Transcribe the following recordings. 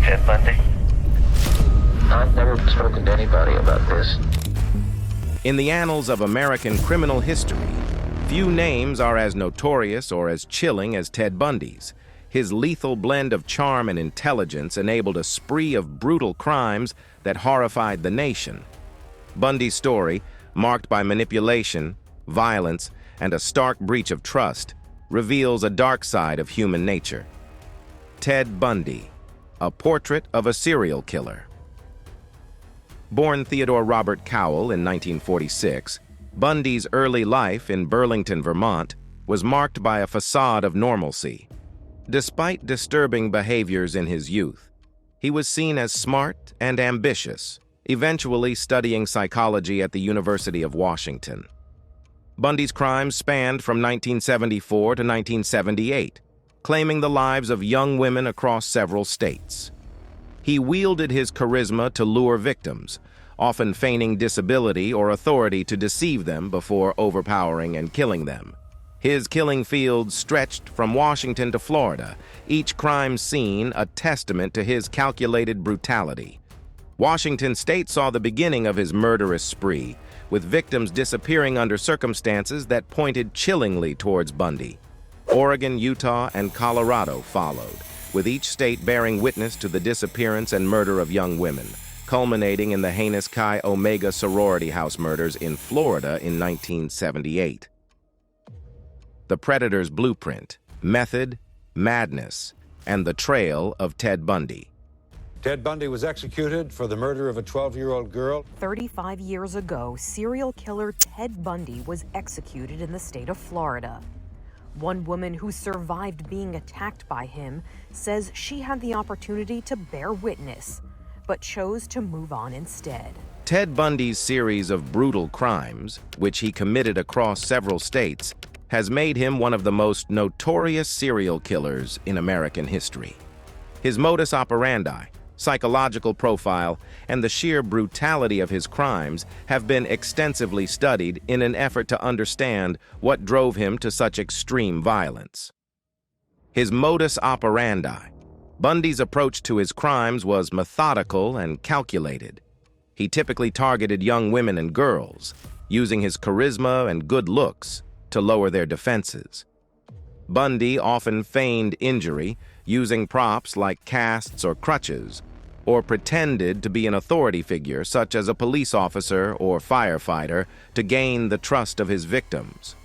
Ted Bundy? I've never spoken to anybody about this. In the annals of American criminal history, few names are as notorious or as chilling as Ted Bundy's. His lethal blend of charm and intelligence enabled a spree of brutal crimes that horrified the nation. Bundy's story, marked by manipulation, violence, and a stark breach of trust, reveals a dark side of human nature. Ted Bundy, a portrait of a serial killer. Born Theodore Robert Cowell in 1946, Bundy's early life in Burlington, Vermont, was marked by a facade of normalcy. Despite disturbing behaviors in his youth, he was seen as smart and ambitious, eventually studying psychology at the University of Washington. Bundy's crimes spanned from 1974 to 1978, claiming the lives of young women across several states. He wielded his charisma to lure victims, often feigning disability or authority to deceive them before overpowering and killing them. His killing fields stretched from Washington to Florida, each crime scene a testament to his calculated brutality. Washington state saw the beginning of his murderous spree, with victims disappearing under circumstances that pointed chillingly towards Bundy. Oregon, Utah, and Colorado followed, with each state bearing witness to the disappearance and murder of young women, culminating in the heinous Chi Omega sorority house murders in Florida in 1978. The Predator's blueprint, method, madness, and the trail of Ted Bundy. Ted Bundy was executed for the murder of a 12-year-old girl. 35 years ago, serial killer Ted Bundy was executed in the state of Florida. One woman who survived being attacked by him says she had the opportunity to bear witness, but chose to move on instead. Ted Bundy's series of brutal crimes, which he committed across several states, has made him one of the most notorious serial killers in American history. His modus operandi, psychological profile, and the sheer brutality of his crimes have been extensively studied in an effort to understand what drove him to such extreme violence. His modus operandi. Bundy's approach to his crimes was methodical and calculated. He typically targeted young women and girls, using his charisma and good looks to lower their defenses. Bundy often feigned injury, using props like casts or crutches, or pretended to be an authority figure such as a police officer or firefighter to gain the trust of his victims.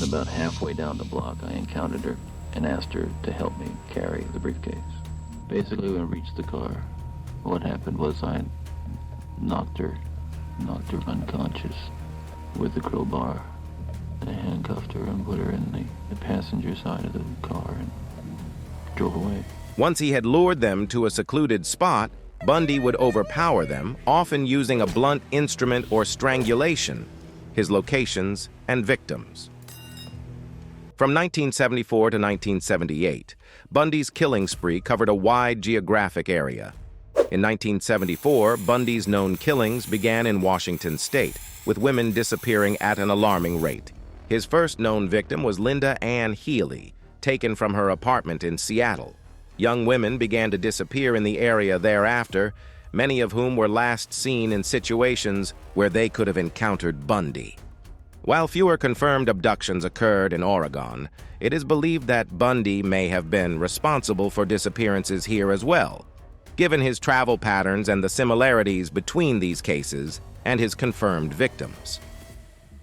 About halfway down the block, I encountered her and asked her to help me carry the briefcase. Basically, when I reached the car, what happened was I knocked her unconscious with a crowbar. I handcuffed her and put her in the passenger side of the car and drove away. Once he had lured them to a secluded spot, Bundy would overpower them, often using a blunt instrument or strangulation, his locations and victims. From 1974 to 1978, Bundy's killing spree covered a wide geographic area. In 1974, Bundy's known killings began in Washington state, with women disappearing at an alarming rate. His first known victim was Linda Ann Healy, taken from her apartment in Seattle. Young women began to disappear in the area thereafter, many of whom were last seen in situations where they could have encountered Bundy. While fewer confirmed abductions occurred in Oregon, it is believed that Bundy may have been responsible for disappearances here as well, given his travel patterns and the similarities between these cases and his confirmed victims.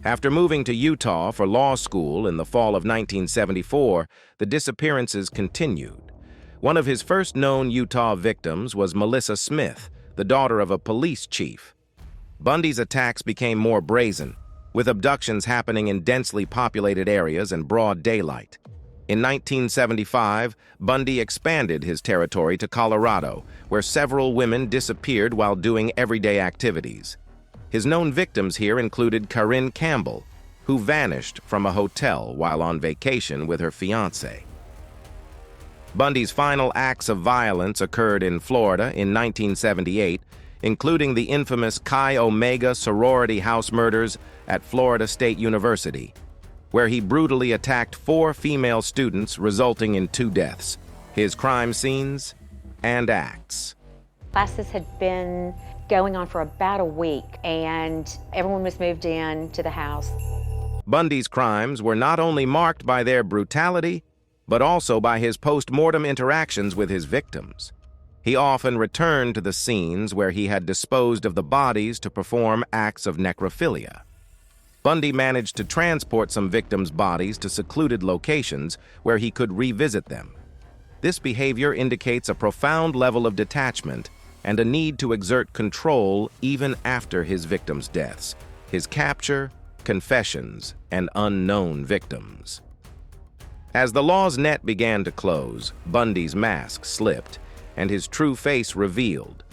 After moving to Utah for law school in the fall of 1974, the disappearances continued. One of his first known Utah victims was Melissa Smith, the daughter of a police chief. Bundy's attacks became more brazen, with abductions happening in densely populated areas in broad daylight. In 1975, Bundy expanded his territory to Colorado, where several women disappeared while doing everyday activities. His known victims here included Corinne Campbell, who vanished from a hotel while on vacation with her fiancé. Bundy's final acts of violence occurred in Florida in 1978, including the infamous Chi Omega sorority house murders at Florida State University, where he brutally attacked 4 female students, resulting in 2 deaths. His crime scenes? and acts. Classes had been going on for about a week, and everyone was moved in to the house. Bundy's crimes were not only marked by their brutality, but also by his post-mortem interactions with his victims. He often returned to the scenes where he had disposed of the bodies to perform acts of necrophilia. Bundy managed to transport some victims' bodies to secluded locations where he could revisit them. This behavior indicates a profound level of detachment and a need to exert control even after his victims' deaths, his capture, confessions, and unknown victims. As the law's net began to close, Bundy's mask slipped, and his true face revealed.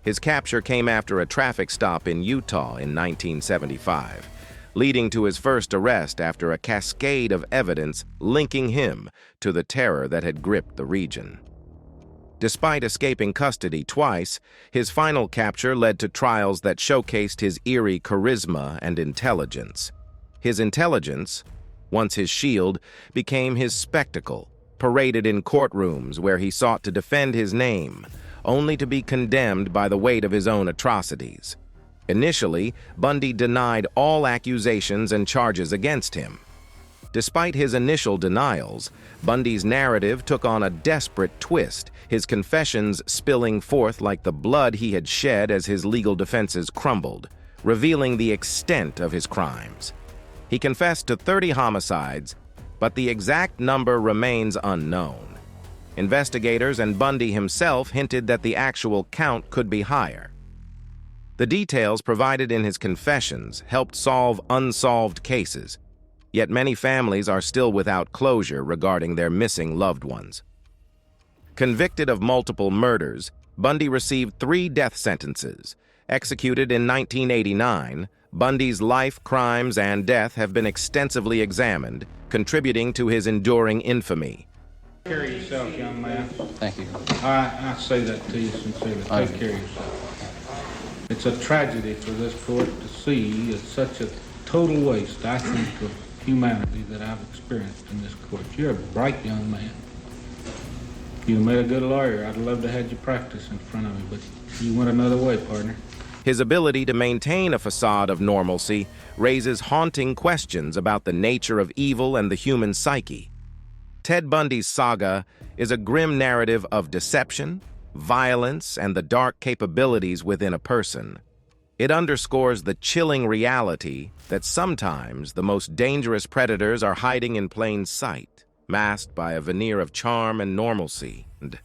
His capture came after a traffic stop in Utah in 1975, leading to his first arrest after a cascade of evidence linking him to the terror that had gripped the region. Despite escaping custody twice, his final capture led to trials that showcased his eerie charisma and intelligence. His intelligence, once his shield, became his spectacle, paraded in courtrooms where he sought to defend his name, only to be condemned by the weight of his own atrocities. Initially, Bundy denied all accusations and charges against him. Despite his initial denials, Bundy's narrative took on a desperate twist, his confessions spilling forth like the blood he had shed as his legal defenses crumbled, revealing the extent of his crimes. He confessed to 30 homicides, but the exact number remains unknown. Investigators and Bundy himself hinted that the actual count could be higher. The details provided in his confessions helped solve unsolved cases, yet many families are still without closure regarding their missing loved ones. Convicted of multiple murders, Bundy received 3 death sentences. Executed in 1989, Bundy's life, crimes, and death have been extensively examined, contributing to his enduring infamy. Take care of yourself, young man. Thank you. I say that to you sincerely. Take care of yourself. It's a tragedy for this court to see such a total waste, I think, of humanity that I've experienced in this court. You're a bright young man. You made a good lawyer. I'd love to have you practice in front of me, but you went another way, partner. His ability to maintain a facade of normalcy raises haunting questions about the nature of evil and the human psyche. Ted Bundy's saga is a grim narrative of deception, violence, and the dark capabilities within a person. It underscores the chilling reality that sometimes the most dangerous predators are hiding in plain sight, masked by a veneer of charm and normalcy. And